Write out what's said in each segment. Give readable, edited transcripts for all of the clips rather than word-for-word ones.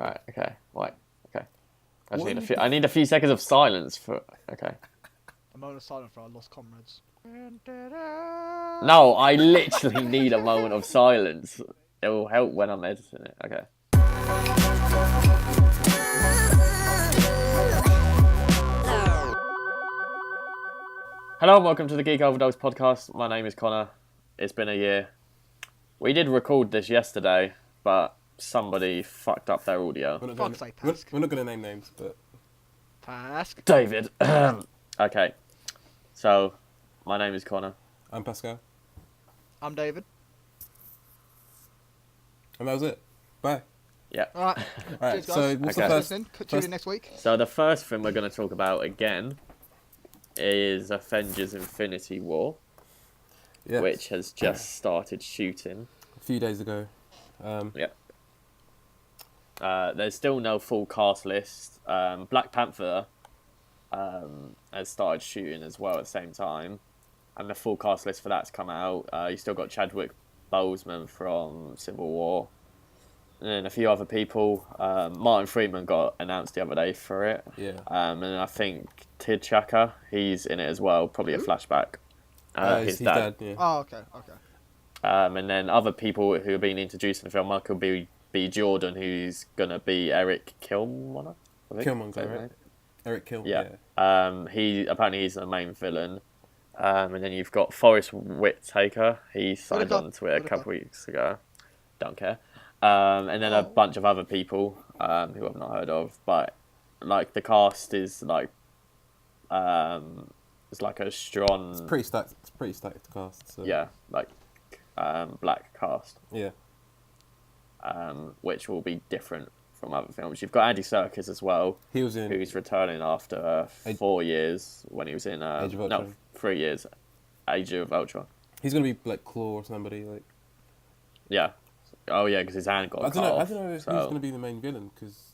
Alright, okay. Wait. Okay. I need a few seconds of silence for... Okay. A moment of silence for our lost comrades. No, I literally need a moment of silence. It will help when I'm editing it. Okay. Hello and welcome to the Geekoverdose podcast. My name is Conor. It's been a year. We did record this yesterday, but somebody fucked up their audio. We're not going to name names, but... Pascal. David. Okay. So, my name is Conor. I'm Pascal. I'm David. And that was it. Bye. Yeah. Alright. Alright, Cheers, guys. so what's the Thanks for first... listening. Tune in next week. So the first thing we're going to talk about again is Avengers Infinity War, Yes. which has just started shooting. A few days ago. Yep. There's still no full cast list. Black Panther has started shooting as well at the same time, and the full cast list for that's come out. You still got Chadwick Boseman from Civil War, and then a few other people. Martin Freeman got announced the other day for it. Yeah. And I think T'Chaka, he's in it as well, probably a flashback. His dad. Yeah. Oh, okay. And then other people who have been introduced in the film, Michael B. Jordan, who's gonna be Eric Killmonger. Killmonger, right? Eric Killmonger. Yeah. He's the main villain. And then you've got Forrest Whitaker. He signed on to it a couple weeks ago. Don't care. And then a bunch of other people who I've not heard of, but like the cast is like it's like a strong. It's pretty stacked cast. So. Yeah, like black cast. Yeah. Which will be different from other films. You've got Andy Serkis as well. He was in. Who's returning after 4 years when he was in Age of Ultron. 3 years. Age of Ultron. He's gonna be like Claw or somebody like. Yeah. Oh yeah, because his hand got cut off. I don't know if he's gonna be the main villain because.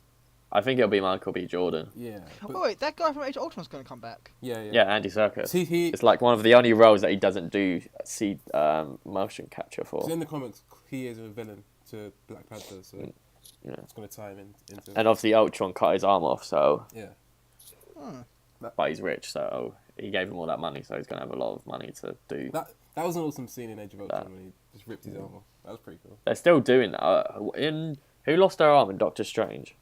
I think it'll be Michael B. Jordan. Yeah. Oh, wait, that guy from Age of Ultron's going to come back. Yeah. Yeah, Andy Serkis. He it's like one of the only roles that he doesn't do motion capture for. in the comics, he is a villain to Black Panther, so Yeah. it's gonna tie him into. And obviously Ultron cut his arm off, so. Yeah. But he's rich, so he gave him all that money, so he's gonna have a lot of money to do. That was an awesome scene in Age of Ultron when he just ripped his arm off. That was pretty cool. They're still doing that. Who lost their arm in Doctor Strange?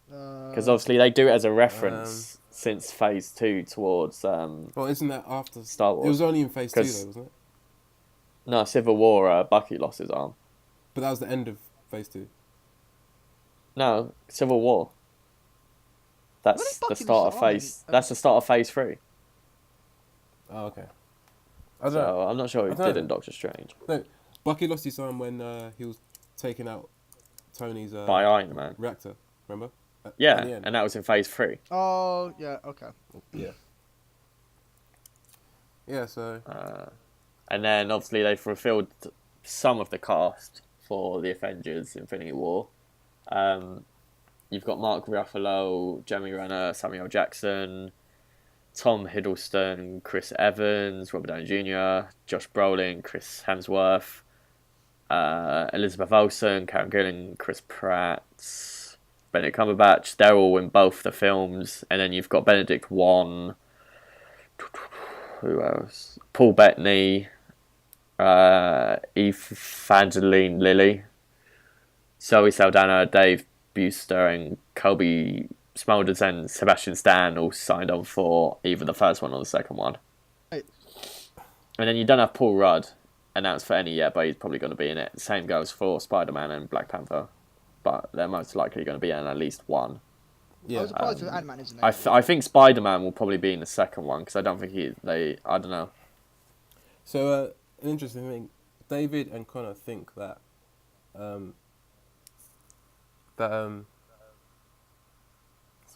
Because obviously they do it as a reference since Phase 2 towards. Well, isn't that after Star Wars? It was only in Phase 2 though, wasn't it? No, Civil War. Bucky lost his arm. But that was the end of Phase 2. No, Civil War. That's the start of Phase. That's the start of Phase 3. Oh, okay. I don't know. I'm not sure who did in Doctor Strange. No, Bucky lost his arm when he was taking out Tony's By Iron Man. reactor. Remember? Yeah, At the end. and that was in Phase 3. Oh, yeah, okay. Yeah. Yeah. So. And then obviously they've revealed some of the cast for the Avengers Infinity War. You've got Mark Ruffalo, Jeremy Renner, Samuel Jackson, Tom Hiddleston, Chris Evans, Robert Downey Jr., Josh Brolin, Chris Hemsworth, Elizabeth Olsen, Karen Gillan, Chris Pratt, Benedict Cumberbatch. They're all in both the films. And then you've got Benedict Wong, who else? Paul Bettany, Evangeline Lilly, Zoe Saldana, Dave Buster, and Kobe Smulders and Sebastian Stan all signed on for either the first one or the second one. Right. And then you don't have Paul Rudd announced for any yet, but he's probably going to be in it. Same goes for Spider-Man and Black Panther, but they're most likely going to be in at least one. Yeah. I was surprised with Ant-Man, isn't it? I think Spider-Man will probably be in the second one because I don't think I don't know. So an interesting thing, David and Conor think that so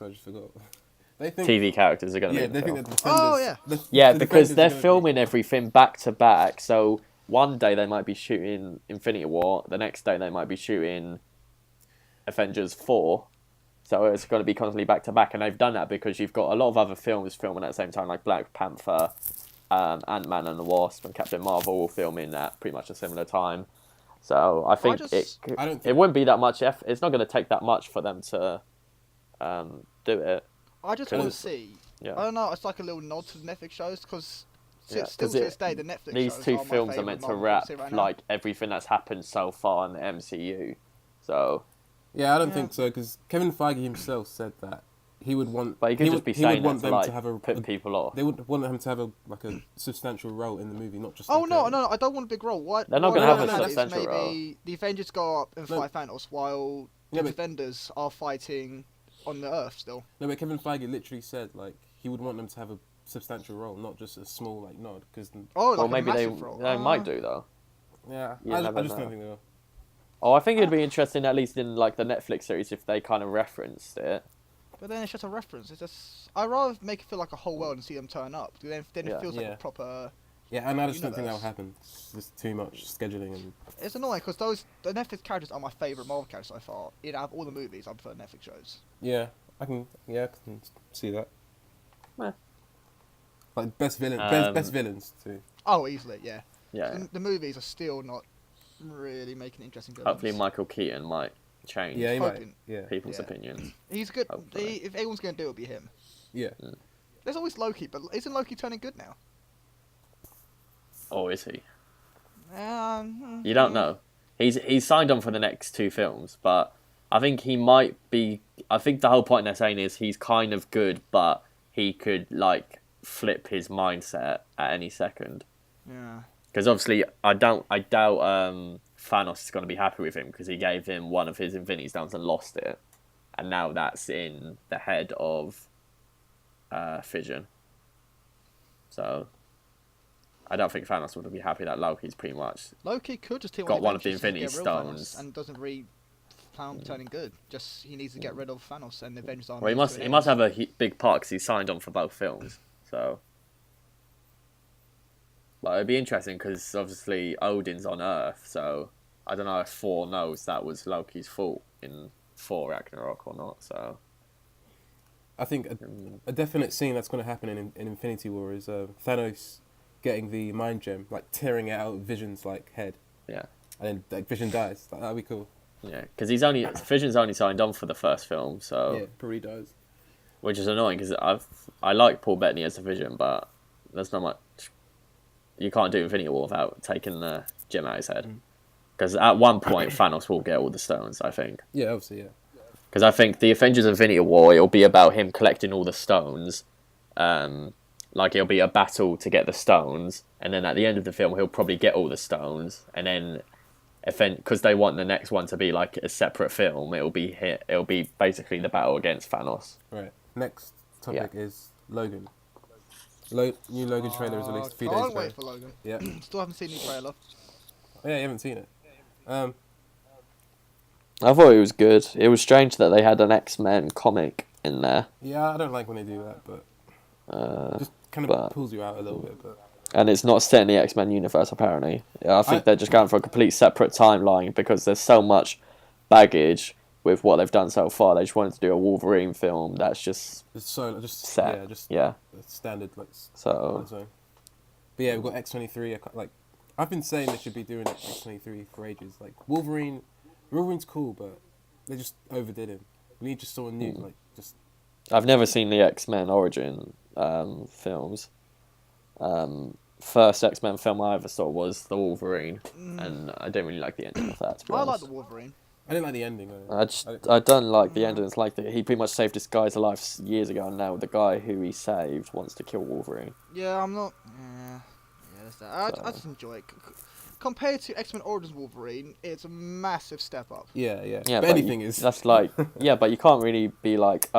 I just forgot. They think TV characters are going to be in the they film. think that the Defenders. Oh, yeah. Yeah, the because Defenders they're are gonna filming everything back to back. So one day they might be shooting Infinity War, the next day they might be shooting Avengers 4. So it's going to be constantly back to back, and they've done that because you've got a lot of other films filming at the same time, like Black Panther, Ant-Man and the Wasp, and Captain Marvel all filming at pretty much a similar time. So I think I don't it think. wouldn't be that much effort. It's not going to take that much for them to do it. I just want to 'Cause- see. Yeah. I don't know. It's like a little nod to the Netflix shows because Yeah, still 'cause to this day the Netflix These shows two are my films are favourite meant to Marvel wrap films right now. like everything that's happened so far in the MCU. So, Yeah, I don't Yeah. think so because Kevin Feige himself said that he would want. but you could just be he would saying want it to them like to have a. put people off. They would want him to have a substantial role in the movie, not just. Oh like no, I don't want a big role. What? They're not what gonna I have a want is substantial maybe role. the Avengers go up and No. fight Thanos while Yeah, the but- Defenders are fighting on the Earth still. No, but Kevin Feige literally said like he would want them to have a substantial role, not just a small like nod. Because Oh, like Or a maybe they massive role. might do though. yeah, You I never just know. don't think they will. Oh, I think it'd be interesting at least in like the Netflix series if they kind of referenced it. But then it's just a reference. It's just I'd rather make it feel like a whole world and see them turn up. Then Yeah. it feels like Yeah. a proper. Yeah, and I just don't think that will Universe. happen. It's just too much scheduling and. It's annoying because the Netflix characters are my favourite Marvel characters so far. Out of all the movies, I prefer Netflix shows. Yeah, I can see that. Meh. Like best villain, Um, best villains too. Oh, easily, yeah. Yeah. The movies are still not really making interesting villains. Hopefully, Michael Keaton might change Yeah, he might. hoping. Yeah, people's Yeah. opinions. He's good. Hopefully. If anyone's going to do it, it'll be him. yeah. There's always Loki, but isn't Loki turning good now? Or is he? Um, You don't know. He's signed on for the next two films, but I think he might be. I think the whole point they're saying is he's kind of good, but he could like flip his mindset at any second. Yeah. Because obviously, I doubt Thanos is going to be happy with him because he gave him one of his Infinity Stones and lost it, and now that's in the head of Fission. So I don't think Thanos would be happy that Loki's pretty much. Loki could just Got one of the Avengers and Infinity get rid of Thanos Stones. and doesn't really plan on turning good. Just he needs to get rid of Thanos and the Avengers are. Well, he must have a big part because he signed on for both films. So, but it'd be interesting because obviously Odin's on Earth, so I don't know if Thor knows that was Loki's fault in Thor Ragnarok or not. So, I think a definite scene that's going to happen in Infinity War is Thanos getting the mind gem, like tearing it out of Vision's like head, yeah, and then like, Vision dies. Like, that'd be cool. yeah, because Vision's only signed on for the first film, so Yeah, probably dies. which is annoying because I like Paul Bettany as a Vision, but there's not much. You can't do Infinity War without taking the gem out of his head. Because at one point, Thanos will get all the stones, I think. Yeah, obviously, yeah. Because I think the Avengers Infinity War, it'll be about him collecting all the stones. Like, it'll be a battle to get the stones. And then at the end of the film, he'll probably get all the stones. And then, because they want the next one to be like a separate film, it'll be basically the battle against Thanos. Right. Next topic is Logan. New Logan trailer was released a few days Can't ago. wait for Logan. Yeah. Still haven't seen the trailer. Oh, yeah, you haven't seen it. I thought it was good. It was strange that they had an X-Men comic in there. Yeah, I don't like when they do that, but just kind of but- pulls you out a little bit. But And it's not set in the X-Men universe, apparently. Yeah, I think they're just going for a complete separate timeline because there's so much baggage with what they've done so far. They just wanted to do a Wolverine film that's just it's so just set. yeah, just Yeah. standard like. So, on its own. But yeah, we've got X-23. Like, I've been saying they should be doing X-23 for ages. Like Wolverine's cool, but they just overdid him. We need just someone new, like just. I've never seen the X-Men origin films. First X-Men film I ever saw was the Wolverine, and I didn't really like the ending of that. To be I like honest. the Wolverine. I didn't like the ending. I don't like the ending. It's like he pretty much saved this guy's life years ago, and now the guy who he saved wants to kill Wolverine. Yeah, I'm not. Yeah, that's that. I just enjoy it. Compared to X-Men Origins Wolverine, it's a massive step up. Yeah, yeah. Yeah, but anything is. That's like yeah, but you can't really be like,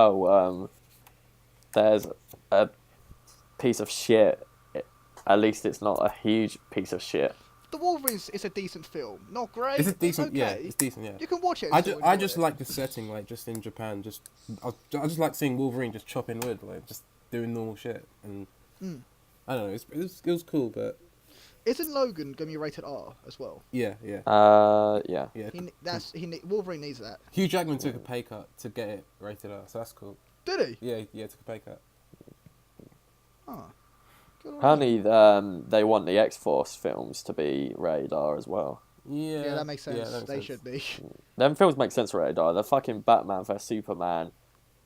there's a piece of shit. At least it's not a huge piece of shit. The Wolverine is a decent film. Not great. Is it decent? Okay. Yeah, it's decent. Yeah. You can watch it. And I still I enjoy just it. like the setting, like just in Japan. I just like seeing Wolverine just chopping wood, like just doing normal shit, and I don't know. It was cool, but Isn't Logan gonna be rated R as well? yeah, yeah, Yeah. yeah. Wolverine needs that. Hugh Jackman took a pay cut to get it rated R, so that's cool. Did he? Yeah, took a pay cut. Oh. Good on him. Apparently, they want the X-Force films to be rated R as well. Yeah, that makes sense. Yeah, that makes They sense. should be. Them films make sense rated R. The fucking Batman vs Superman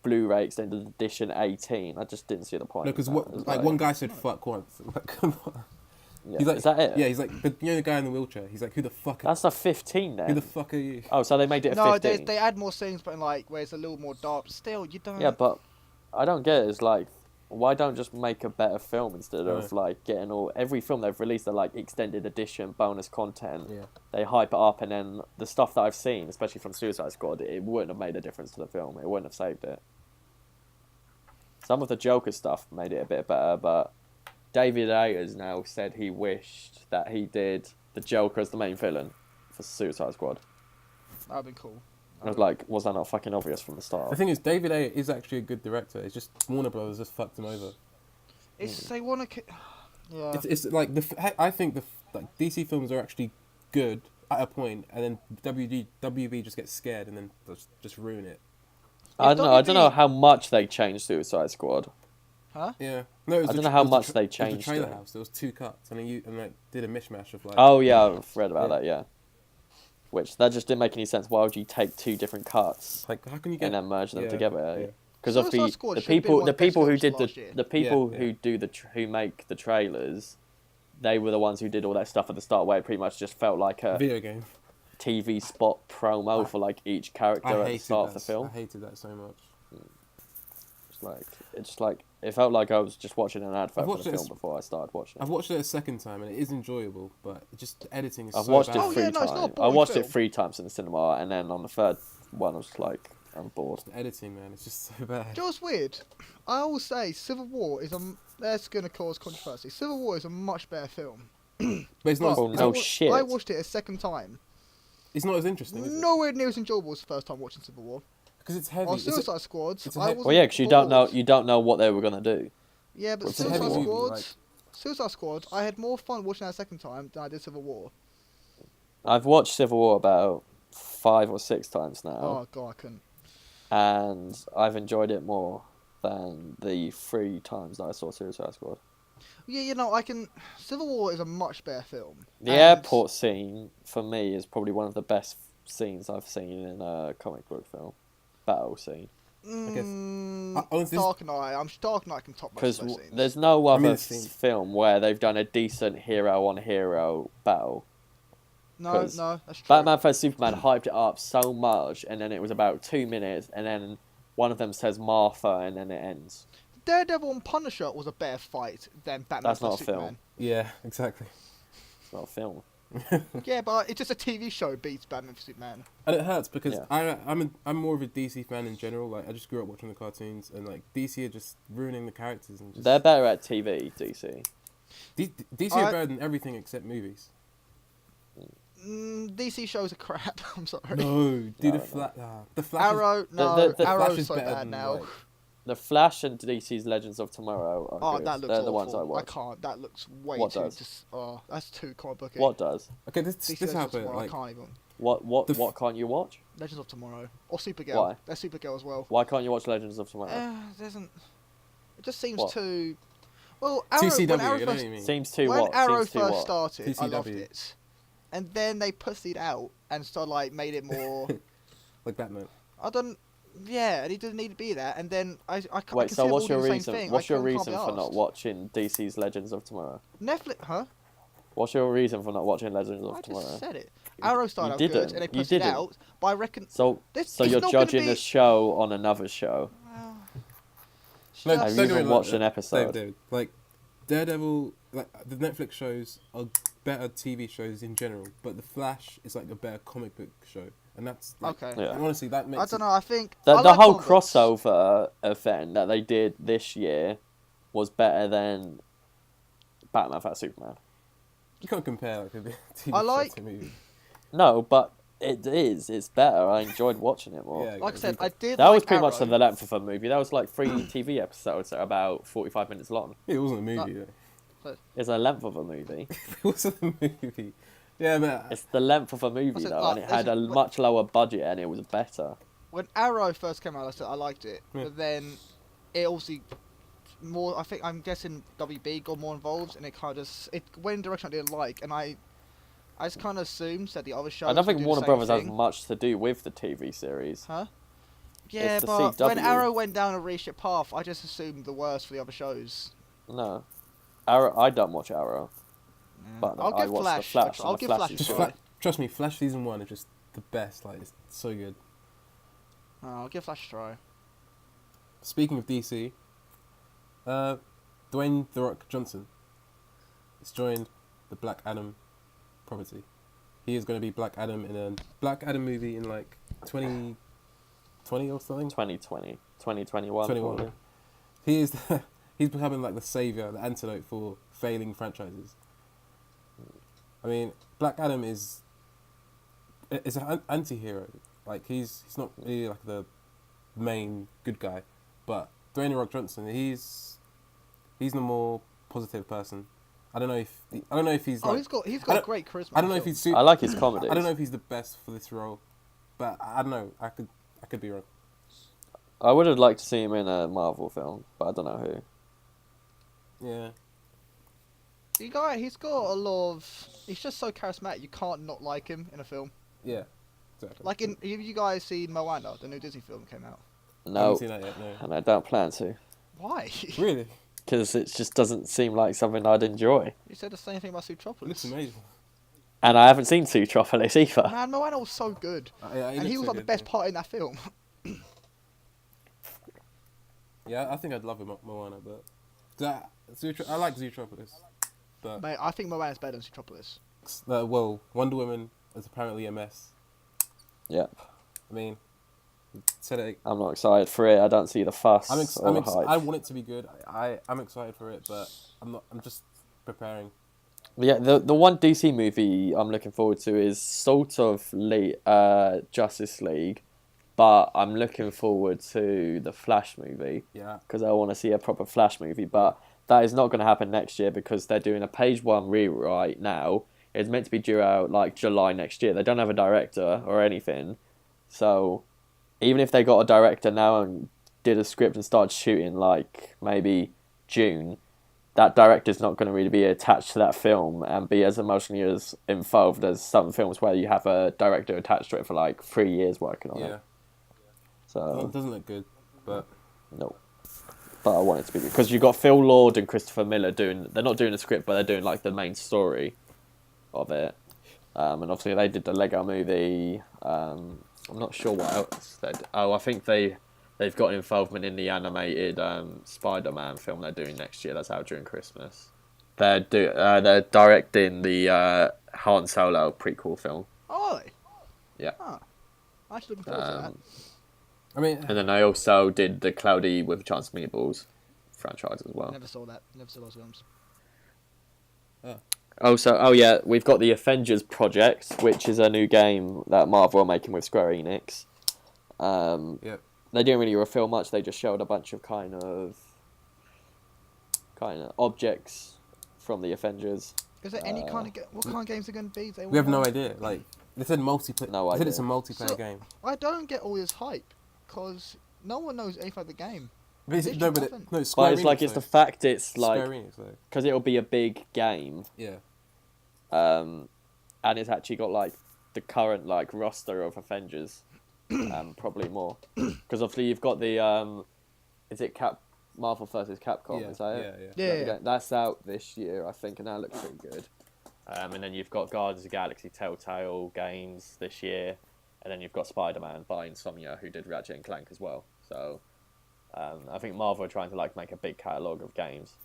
Blu-ray extended edition 18. I just didn't see the point. No, because of that. It was one guy said fuck once. Like, come on. Yeah. He's like, is that it? Yeah, he's like, but you know the guy in the wheelchair. He's like, who the fuck? That's a 15 then. Who the fuck are you? Oh, so they made it a No, 15. they add more scenes, but in like where it's a little more dark. Still, you don't. Yeah, but I don't get it. It's like, why don't just make a better film instead of like getting every film they've released are like extended edition bonus content. Yeah. They hype it up, and then the stuff that I've seen, especially from Suicide Squad, it wouldn't have made a difference to the film. It wouldn't have saved it. Some of the Joker stuff made it a bit better, but David Ayers now said he wished that he did the Joker as the main villain for Suicide Squad. That'd be cool. I was like, was that not fucking obvious from the start? The thing is, David Ayer is actually a good director. It's just Warner Brothers just fucked him over. It's they want to. Yeah. It's like I think like DC films are actually good at a point, and then WB just gets scared and then just ruin it. I don't know how much they changed Suicide Squad. Huh? Yeah. No, I don't know how much they changed the trailer it. house. There was 2 cuts, and like did a mishmash of like. Oh yeah, I've read about that. Yeah, which that just didn't make any sense. Why would you take 2 different cuts Like, how can you get and then merge them together? Yeah. Because of Suicide Squad the should have been one people of the best who films did last year. the people Yeah. who do who make the trailers, they were the ones who did all that stuff at the start, where it pretty much just felt like a video game. TV spot promo for like each character at the start of the film. I hated that so much. It felt like I was just watching an advert for watched the it film before I started watching it. I've watched it a second time, and it is enjoyable, but just the editing is I've so watched bad. it Oh, three yeah, no, it's not a times. I boring watched it film. 3 times in the cinema, and then on the third one, I was like, I'm bored. The editing, man, it's just so bad. Do you know what's weird? I always say Civil War is that's going to cause controversy. Civil War is a much better film. But it's not. Oh, It's, no not shit. I watched it a second time. it's not as interesting, is it? Nowhere near as enjoyable as the first time watching Civil War. Because it's heavy. On It's a- Suicide Squad, it's a I he- was Well, yeah, because you don't know what they were gonna do. Yeah, but It's a Suicide heavy movie, Squad, like- Suicide Squad, I had more fun watching that a second time than I did Civil War. I've watched Civil War about 5 or 6 times now, Oh god, I couldn't. and I've enjoyed it more than the 3 times that I saw Suicide Squad. Yeah, you know, Civil War is a much better film. The And- airport scene for me is probably one of the best scenes I've seen in a comic book film. Battle scene. honestly, Dark Knight. I'm sure Dark Knight can top most Because of those scenes. there's no I mean, other the scene- film where they've done a decent hero on hero battle. No, 'cause that's true. Batman vs Superman hyped it up so much, and then it was about 2 minutes, and then one of them says Martha, and then it ends. Daredevil and Punisher was a better fight than Batman That's not vs a film. Superman. Yeah, exactly. It's not a film. Yeah, but it's just a TV show beats Batman vs Superman. And it hurts because Yeah. I'm more of a DC fan in general. Like, I just grew up watching the cartoons, and like DC are just ruining the characters and just. They're better at TV, DC. DC are better than everything except movies. DC shows are crap. I'm sorry. No, dude, No, the Flash. Arrow, no, the Flash Arrow's is so better bad than, now. like, The Flash and DC's Legends of Tomorrow are Oh, good. that looks They're awful. the ones I I watch. can't. That looks way What too. does? That's too comic booky. What does? Okay, this DC this Legends of happened. Tomorrow, Like, I can't even. What can't you watch? Legends of Tomorrow or Supergirl. Why? They're Supergirl as well. Why can't you watch Legends of Tomorrow? It doesn't. It just seems What? too. Well, Arrow, TCW, when Arrow you know what first, I mean? Seems too when what? Arrow Seems too first what? started, I loved TCW. it, and then they pussied out and started like made it more. like Batman. I don't. Yeah, and he didn't need to be that. And then I can Wait, see so them what's all do your the same reason? thing. What's I your can't reason be for not arsed. watching DC's Legends of Tomorrow? Netflix? Huh? What's your reason for not watching Legends of I Tomorrow? just said it. Arrow started You out good, didn't. and they You pussied didn't. out. But I reckon. So This- so it's you're not gonna judging be- a show on another show. Well, No, just- Have you don't get even me watched wrong, an episode? David, like Daredevil, like the Netflix shows are better TV shows in general, but the Flash is like a better comic book show, and that's like, Okay. Yeah. and honestly that makes I don't know. I think The I the like whole comic books. crossover event that they did this year was better than Batman vs Superman. you can't compare like a TV I show like- to a movie. No, but it is. It's better. I enjoyed watching it more. Yeah, Like I said, I did. That like was pretty much Arrow. the length of a movie. That was like 3 TV episodes that are about 45 minutes long. it wasn't a movie. Though. It's the length of a movie. It wasn't a movie. Yeah, but It's the length of a movie said, though, like, and it had a listen, much lower budget and it was better. When Arrow first came out, I said I liked it, Yeah. but then it obviously more. I'm guessing WB got more involved, and it kind of it went in a direction I didn't like, and I I just kind of assumed that the other shows. I don't think would do Warner the same Brothers has thing. much to do with the TV series. Huh? Yeah, the but when CW. Arrow went down a reship path, I just assumed the worst for the other shows. No, Arrow. I don't watch Arrow, Yeah. but I'll I give watch Flash. the Flash. I'll and the give Flash Flash is a Just try. good. Trust me, Flash season 1 is just the best. Like, it's so good. I'll give Flash a try. Speaking of DC, Dwayne The Rock Johnson has joined the Black Adam property. He is going to be Black Adam in a Black Adam movie in like 2020 or something. 2020, 2021. 21. Probably. He is. He's becoming like the savior, the antidote for failing franchises. I mean, Black Adam is an anti-hero. Like he's not really like the main good guy, but Dwayne The Rock Johnson, he's the more positive person. I don't know if he's like, he's got great charisma. I don't know if he's I like his comedy. I don't know if he's the best for this role, but I don't know. I could be wrong. I would have liked to see him in a Marvel film, but I don't know who. Yeah. He's got a lot of. He's just so charismatic. You can't not like him in a film. Yeah. Exactly. Like have you guys seen Moana, the new Disney film came out? I No, haven't seen that yet. No. and I don't plan to, Why? Really? because it just doesn't seem like something I'd enjoy. You said the same thing about It Zootropolis. looks amazing. And I haven't seen Zootropolis either. Man, Moana was so good, and he looks was so like the good, best yeah. part in that film. Yeah, I think I'd love Moana, but I like Zootropolis, but Mate, I think Moana's better than Zootropolis. well, Wonder Woman is apparently a mess. Yeah, I mean, said it. I'm not excited for it. I don't see the fuss or the hype. I want it to be good. I'm excited for it, but I'm not. I'm just preparing. Yeah, the one DC movie I'm looking forward to is sort of Justice League, but I'm looking forward to the Flash movie. Yeah. Because I want to see a proper Flash movie, but that is not going to happen next year because they're doing a page 1 rewrite now. It's meant to be due out like July next year. They don't have a director or anything, so even if they got a director now and did a script and started shooting like maybe June, that director's not going to really be attached to that film and be as emotionally as involved as some films where you have a director attached to it for like 3 years working on Yeah. it. So It doesn't look good, but no. But I want it to be good because you've got Phil Lord and Christopher Miller doing. They're not doing the script, but they're doing like the main story of it. And obviously they did the Lego Movie. I'm not sure what else they did. Oh, I think they've got involvement in the animated Spider-Man film they're doing next year. That's out during Christmas. They're directing the Han Solo prequel film. Oh, are they? Yeah. Huh. I'm actually looking forward to that. I mean, And then I also did the Cloudy with a Chance of Meatballs franchise as well. Never saw that. Never saw those films. Oh yeah, we've got the Avengers project, which is a new game that Marvel are making with Square Enix. Yep. They didn't really reveal much. They just showed a bunch of kind of objects from the Avengers. Is there any kind of what kind of games are going to be? we have no idea. Like they said, multiplayer. No They said idea. it's a multiplayer So- game. I don't get all this hype because no one knows anything about the game. But Literally nothing. no, Square But it's like Enix, it's the though. fact it's Square like Enix, though. because it'll be a big game, Yeah. and it's actually got like the current like roster of Avengers, probably more, because obviously you've got the is it Marvel vs Capcom? Yeah, Is that it? Yeah, yeah. That's out this year, I think, and that looks pretty good. And then you've got Guardians of the Galaxy Telltale games this year, and then you've got Spider-Man by Insomnia, who did Ratchet and Clank as well. So I think Marvel are trying to like make a big catalogue of games,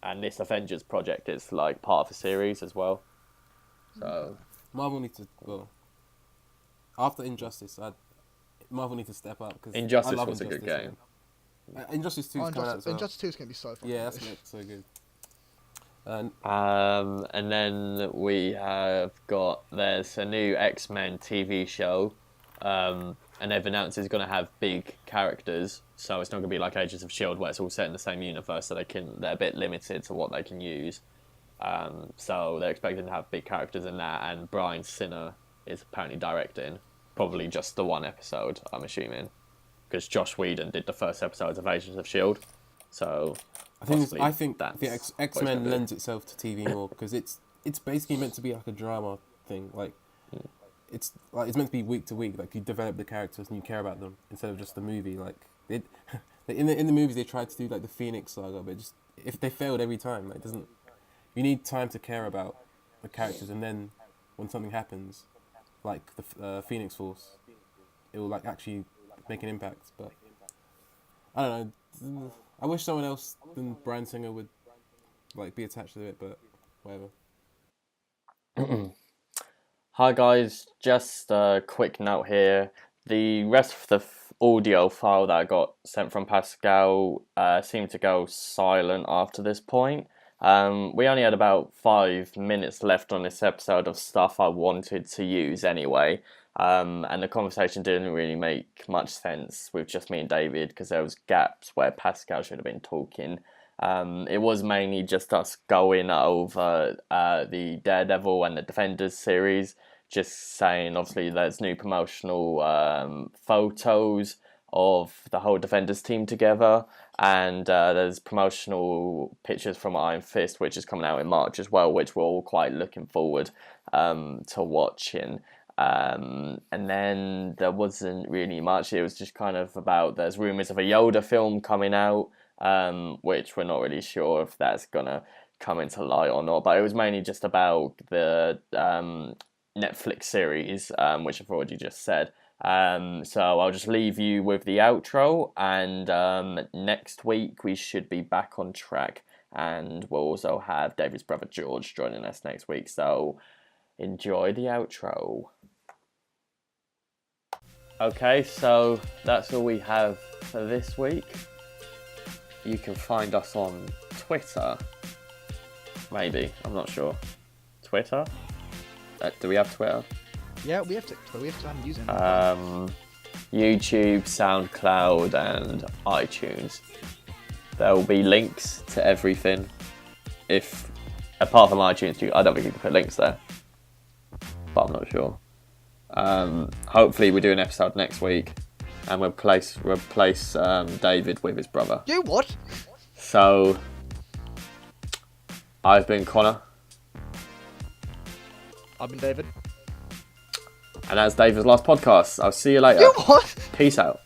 and this Avengers project is like part of a series as well. So Marvel needs to after Injustice, Marvel needs to step up because Injustice was a good game. Injustice 2 is coming out as well. Injustice 2 is going to be so fun. Yeah, that's gonna look so good. And And then we have there's a new X-Men TV show, and they've announced it's going to have big characters, so it's not going to be like Agents of S.H.I.E.L.D. where it's all set in the same universe, so they're a bit limited to what they can use. So they're expecting to have big characters in that, and Bryan Singer is apparently directing, probably just the one episode, I'm assuming, because Joss Whedon did the first episodes of Agents of S.H.I.E.L.D. So possibly I think that's the what it's X-Men gonna be. lends itself to TV more because it's basically meant to be like a drama thing. Like, it's meant to be week to week. Like, you develop the characters and you care about them instead of just the movie. Like, in the movies they tried to do like the Phoenix Saga, but just if they failed every time, like, doesn't. You need time to care about the characters, and then when something happens, like the Phoenix Force, it will like actually make an impact. But I don't know. I wish someone else than Bryan Singer would like be attached to it, but whatever. Hi guys, just a quick note here. The rest of the audio file that I got sent from Pascal seemed to go silent after this point. We only had about 5 minutes left on this episode of stuff I wanted to use anyway. And the conversation didn't really make much sense with just me and David because there was gaps where Pascal should have been talking. It was mainly just us going over the Daredevil and the Defenders series, just saying obviously there's new promotional photos of the whole Defenders team together, and there's promotional pictures from Iron Fist, which is coming out in March as well, which we're all quite looking forward to watching. And then there wasn't really much. It was just kind of about there's rumours of a Yoda film coming out, which we're not really sure if that's gonna come into light or not. But it was mainly just about the Netflix series, which I've already just said. So I'll just leave you with the outro, and next week we should be back on track, and we'll also have David's brother George joining us next week. So enjoy the outro. Okay, so that's all we have for this week. You can find us on Twitter. Maybe, I'm not sure. Twitter? Do we have Twitter? Yeah, we have to. But we have to use it. YouTube, SoundCloud, and iTunes. There will be links to everything. If apart from iTunes, I don't think you can put links there, but I'm not sure. Hopefully, we do an episode next week, and we'll replace David with his brother. You what? So, I've been Conor. I've been David. And that's David's last podcast. I'll see you later. You what? Peace out.